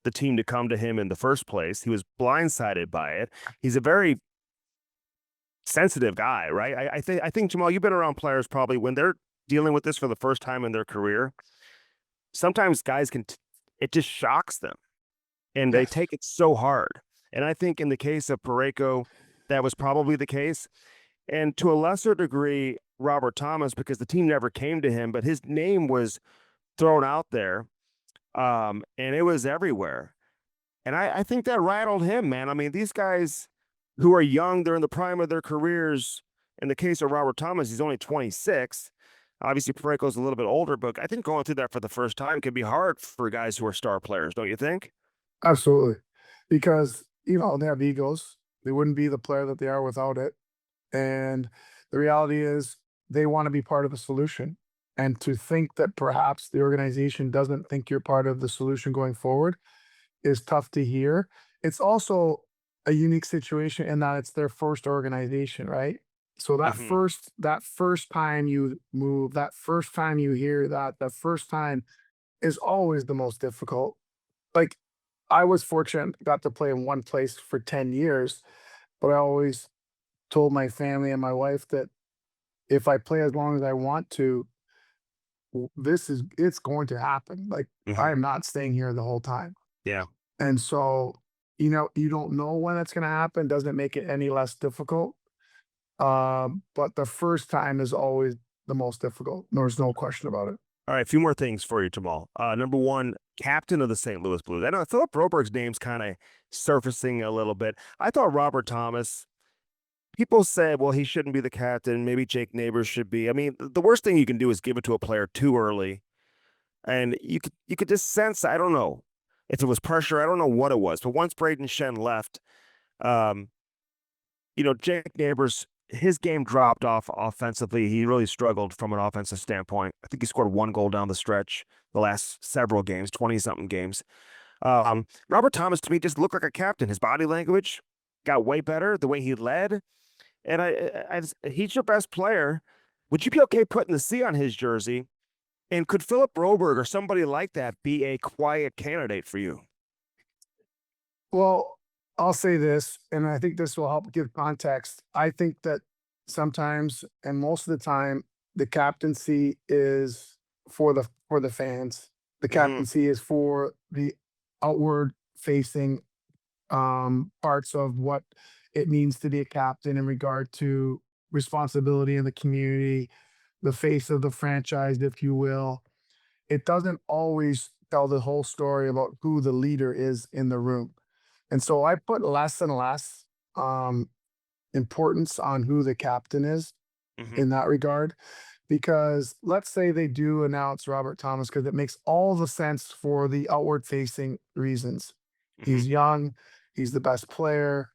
the team to come to him in the first place. He was blindsided by it. He's a very sensitive guy, right? I think Jamal, you've been around players probably when they're dealing with this for the first time in their career. Sometimes guys it just shocks them and they yes, take it so hard. And I think in the case of Pareko, that was probably the case. And to a lesser degree, Robert Thomas, because the team never came to him, but his name was thrown out there, and it was everywhere. And I think that rattled him, man. I mean, these guys who are young, they're in the prime of their careers. In the case of Robert Thomas, he's only 26. Obviously, Pareko's a little bit older, but I think going through that for the first time can be hard for guys who are star players, don't you think? absolutely. Because, they have egos. They wouldn't be the player that they are without it. And the reality is they want to be part of the solution. And to think that perhaps the organization doesn't think you're part of the solution going forward is tough to hear. It's also a unique situation in that it's their first organization, right? So Hmm. that first time you move, that first time you hear that, the first time is always the most difficult. Like I was fortunate, got to play in one place for 10 years, but I always told my family and my wife that if I play as long as I want to, it's going to happen. Like I Hmm. am not staying here the whole time. Yeah. And so, you don't know when that's going to happen. Doesn't make it any less difficult. But the first time is always the most difficult. There's no question about it. All right, a few more things for you, Jamal. Number one, captain of the St. Louis Blues. I know Philip Broberg's name's kind of surfacing a little bit. I thought Robert Thomas, people said, well, he shouldn't be the captain. Maybe Jake Neighbors should be. I mean, the worst thing you can do is give it to a player too early. And you could just sense, I don't know if it was pressure, I don't know what it was. But once Braden Shen left, um, Jake Neighbors, his game dropped off offensively. He really struggled from an offensive standpoint. I think he scored one goal down the stretch the last several games, 20 something games. Robert Thomas to me just looked like a captain. His body language got way better, the way he led. And he's your best player. Would you be okay putting the C on his jersey? And could Philip Broberg or somebody like that be a quiet candidate for you? Well, I'll say this, and I think this will help give context. I think that sometimes, and most of the time, the captaincy is for the fans. The Hmm. captaincy is for the outward facing parts of what it means to be a captain in regard to responsibility in the community, the face of the franchise, if you will. It doesn't always tell the whole story about who the leader is in the room. And so I put less and less um, importance on who the captain is Hmm. in that regard. Because let's say they do announce Robert Thomas, because it makes all the sense for the outward facing reasons. Hmm. He's young, He's the best player.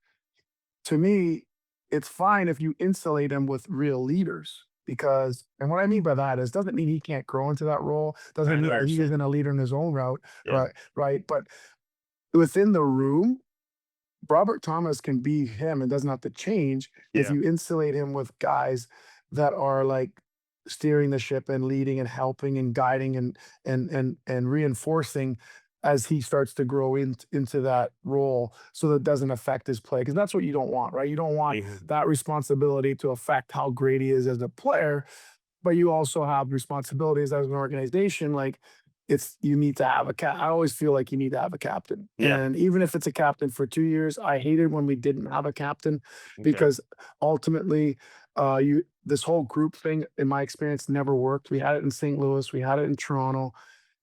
To me, it's fine if you insulate him with real leaders because, and what I mean by that is, doesn't mean he can't grow into that role. I Doesn't know mean what that you're he saying. isn't a leader in his own route, Yeah. right? Right. But within the room, Robert Thomas can be him and doesn't have to change if Yeah. you insulate him with guys that are like steering the ship and leading and helping and guiding and reinforcing as he starts to grow into that role so that it doesn't affect his play because that's what you don't want, right? You don't want Mhm. that responsibility to affect how great he is as a player, but you also have responsibilities as an organization. Like it's you need to have a I always feel like you need to have a captain, Yeah. and even if it's a captain for 2 years, I hated when we didn't have a captain Okay. because ultimately, you this whole group thing, in my experience, never worked. We had it in St. Louis, we had it in Toronto.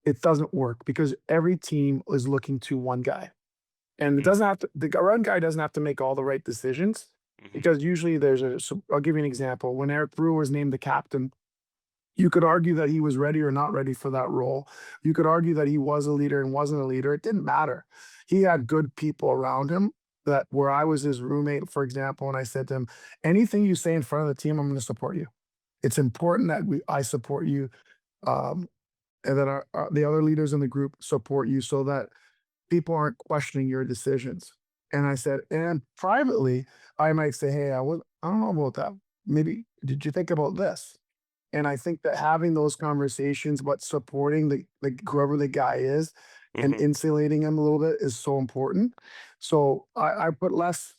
It doesn't work because every team is looking to one guy, and it Mm, doesn't have to. The run guy doesn't have to make all the right decisions mhm. because usually there's a. So I'll give you an example. When Eric Brewer was named the captain, you could argue that he was ready or not ready for that role. You could argue that he was a leader and wasn't a leader. It didn't matter. He had good people around him that where I was his roommate, for example, and I said to him, anything you say in front of the team, I'm going to support you. It's important that I support you, um, and that the other leaders in the group support you so that people aren't questioning your decisions. And I said, and privately, I might say, hey, I don't know about that. Maybe did you think about this? And I think that having those conversations, but supporting the whoever the guy is and Mhm. insulating him a little bit is so important. So I put less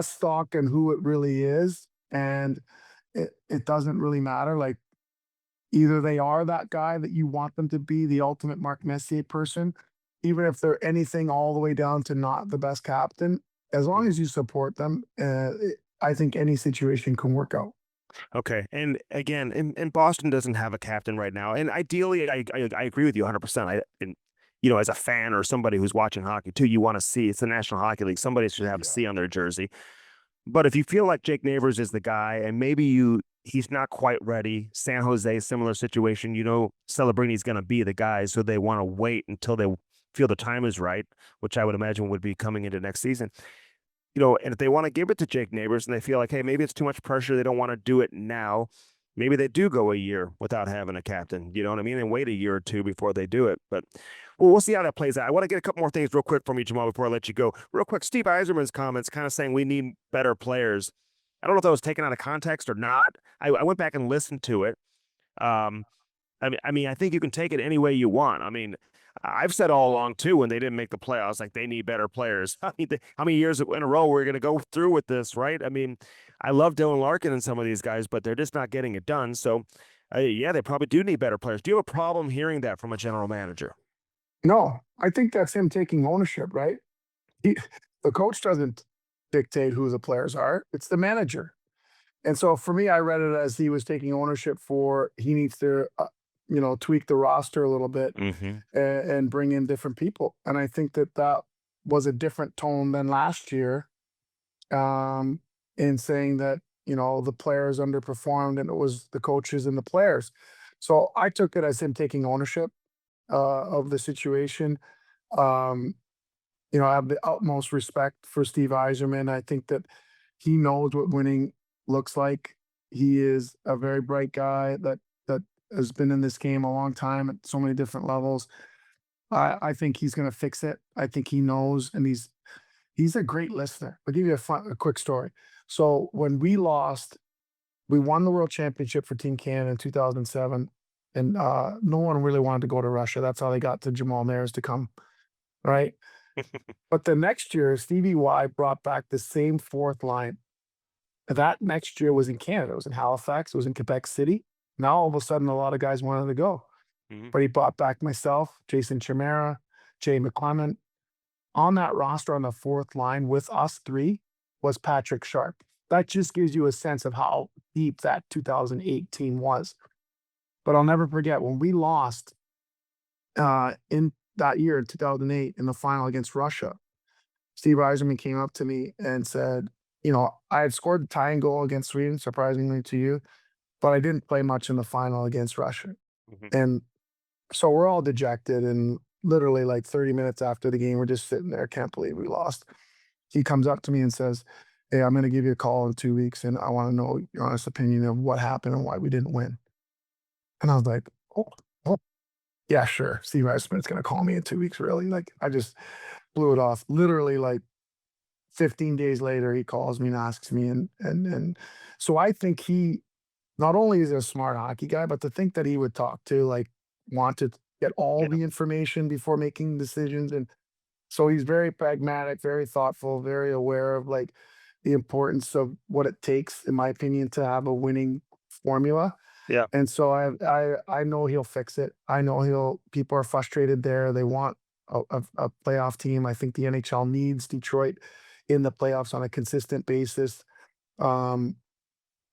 stock in who it really is, and it doesn't really matter. Like either they are that guy that you want them to be, the ultimate Mark Messier person, even if they're anything all the way down to not the best captain. As long Mhm. as you support them, I think any situation can work out. Okay. And again, and Boston doesn't have a captain right now. And ideally, I agree with you 100%. As a fan or somebody who's watching hockey too, you want to see it's the National Hockey League. Somebody should have a Yeah. C on their jersey. But if you feel like Jake Neighbors is the guy, and maybe he's not quite ready, San Jose, similar situation, Celebrini going to be the guy, so they want to wait until they feel the time is right, which I would imagine would be coming into next season. And if they want to give it to Jake Neighbors and they feel like, hey, maybe it's too much pressure, they don't want to do it now. Maybe they do go a year without having a captain, you know what I mean, and wait a year or two before they do it. But we'll see how that plays out. I want to get a couple more things real quick from you, Jamal, before I let you go. Real quick, Steve Eiserman's comments kind of saying we need better players. I don't know if that was taken out of context or not. I went back and listened to it. Um, I think you can take it any way you want. I mean, I've said all along too when they didn't make the playoffs, like they need better players. I mean, how many years in a row we're going to go through with this, right? I mean, I love Dylan Larkin and some of these guys, but they're just not getting it done. So, yeah, they probably do need better players. Do you have a problem hearing that from a general manager? No, I think that's him taking ownership, right? He, the coach doesn't dictate who the players are, it's the manager. And so for me, I read it as he was taking ownership for he needs to, tweak the roster a little bit Mm-hmm. and bring in different people. And I think that that was a different tone than last year, um, in saying that, the players underperformed and it was the coaches and the players. So I took it as him taking ownership of the situation. Um, I have the utmost respect for Steve Eiserman. I think that he knows what winning looks like. He is a very bright guy that has been in this game a long time at so many different levels. I think he's going to fix it. I think he knows, and he's a great listener. I'll give you a quick story. So when we won the World Championship for Team Canada in 2007, and no one really wanted to go to Russia. That's how they got to Jamal Mayers to come, right? But the next year, Stevie Y brought back the same fourth line. That next year was in Canada. It was in Halifax. It was in Quebec City. Now all of a sudden, a lot of guys wanted to go. Mm-hmm. But he brought back myself, Jason Chimera, Jay McClement. On that roster on the fourth line with us three was Patrick Sharp. That just gives you a sense of how deep that 2008 team was. But I'll never forget when we lost in that year in 2008 in the final against Russia. Steve Eiserman came up to me and said, I had scored the tying goal against Sweden, surprisingly to you, but I didn't play much in the final against Russia. Mm-hmm. And so we're all dejected. And literally, like 30 minutes after the game, we're just sitting there, can't believe we lost. he comes up to me and says, "Hey, I'm going to give you a call in 2 weeks, and I want to know your honest opinion of what happened and why we didn't win." And I was like, "Oh, oh yeah, sure. Steve Eisman's going to call me in 2 weeks, really?" Like, I just blew it off. Literally, like 15 days later, he calls me and asks me, and so I think he not only is he a smart hockey guy, but to think that he would talk to, like, want to get all Yeah. the information before making decisions, and so he's very pragmatic, very thoughtful, very aware of, like, the importance of what it takes, in my opinion, to have a winning formula, Yeah. and so I know he'll fix it. I know he'll people are frustrated there. They want a playoff team. I think the NHL needs Detroit in the playoffs on a consistent basis. Um,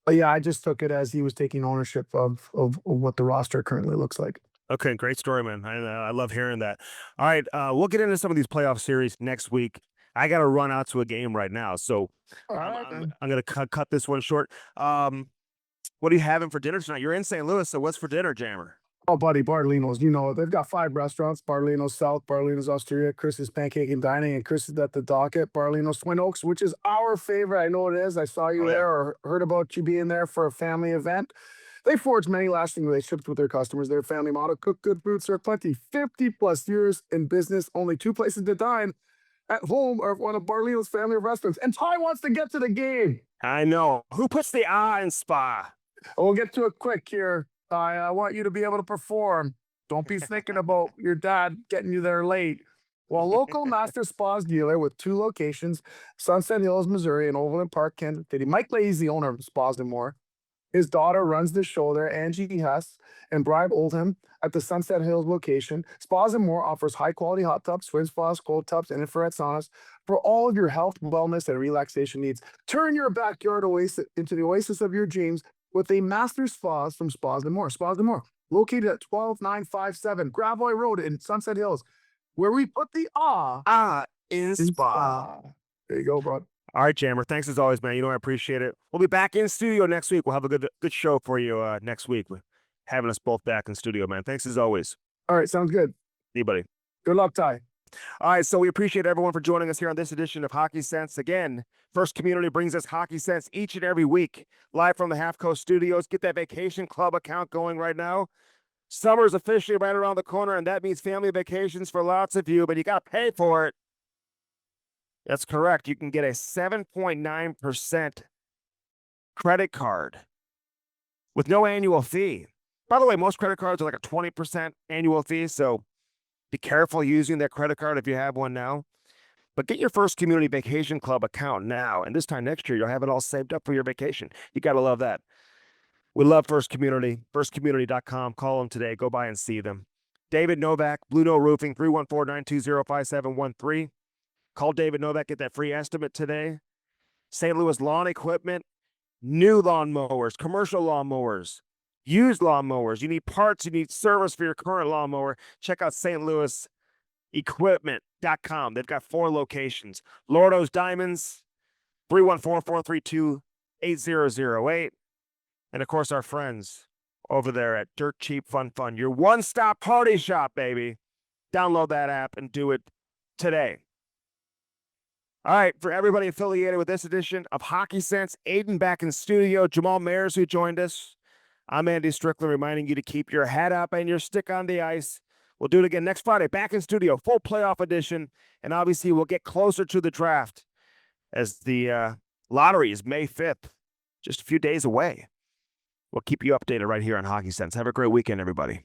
but yeah, I just took it as he was taking ownership of what the roster currently looks like. Okay, great story, man. I love hearing that. All right, we'll get into some of these playoff series next week. I got to run out to a game right now, so All I'm right, I'm, man. I'm gonna cut this one short. What are you having for dinner tonight? You're in St. Louis, so what's for dinner, Jammer? Oh, buddy, Bartolino's. You know, they've got 5 restaurants: Bartolino's South, Bartolino's Osteria, Chris's Pancake and Dining, and Chris's at the Docket, Bartolino's Twin Oaks, which is our favorite. I know it is. I saw you Oh yeah, there or heard about you being there for a family event. They forge many lasting relationships with their customers. Their family motto: cook good food, serve plenty. 50 plus years in business, only 2 places to dine: at home or at one of Bartolino's family of restaurants. And Ty wants to get to the game. I know. Who puts the ah in spa? We'll get to it quick here. I want you to be able to perform. Don't be thinking about your dad getting you there late. Well, local master spas dealer with 2 locations, Sunset Hills, Missouri, and Overland Park, Kansas City. Mike Lay is the owner of Spas and More. His daughter runs the show there, Angie Hess and Bribe Oldham at the Sunset Hills location. Spas and More offers high quality hot tubs, swim spas, cold tubs, and infrared saunas for all of your health, wellness, and relaxation needs. Turn your backyard oasis into the oasis of your dreams with a master spas from Spas and More. Spas and More, located at 12957 Gravois Road in Sunset Hills, where we put the ah Ah in in spa. spa. There you go, bro. All right, Jammer. Thanks as always, man. You know I appreciate it. We'll be back in studio next week. We'll have a good show for you next week. With having us both back in studio, man. Thanks as always. All right, sounds good. See you, buddy. Good luck, Ty. All right, so we appreciate everyone for joining us here on this edition of Hockey Sense. Again, First Community brings us Hockey Sense each and every week, live from the Half Coast Studios. Get that vacation club account going right now. Summer's officially right around the corner, and that means family vacations for lots of you, but you got to pay for it. That's correct. You can get a 7.9% credit card with no annual fee. By the way, most credit cards are like a 20% annual fee, so be careful using that credit card if you have one now. But get your First Community Vacation Club account now, and this time next year, you'll have it all saved up for your vacation. You got to love that. We love First Community, firstcommunity.com. Call them today. Go by and see them. David Novak, Blue No Roofing, 314-920-5713. Call David Novak, get that free estimate today. St. Louis Lawn Equipment, new lawn mowers, commercial lawn mowers, used lawn mowers. You need parts, you need service for your current lawnmower. Check out St. Louis Equipment.com. They've got 4 locations. Lordo's Diamonds, 314-432-8008. And of course, our friends over there at Dirt Cheap Fun Fun, your one-stop party shop, baby. Download that app and do it today. All right, for everybody affiliated with this edition of Hockey Sense, Aiden back in studio, Jamal Mayers who joined us. I'm Andy Strickland, reminding you to keep your head up and your stick on the ice. We'll do it again next Friday, back in studio, full playoff edition, and obviously we'll get closer to the draft as the lottery is May 5th, just a few days away. We'll keep you updated right here on Hockey Sense. Have a great weekend, everybody.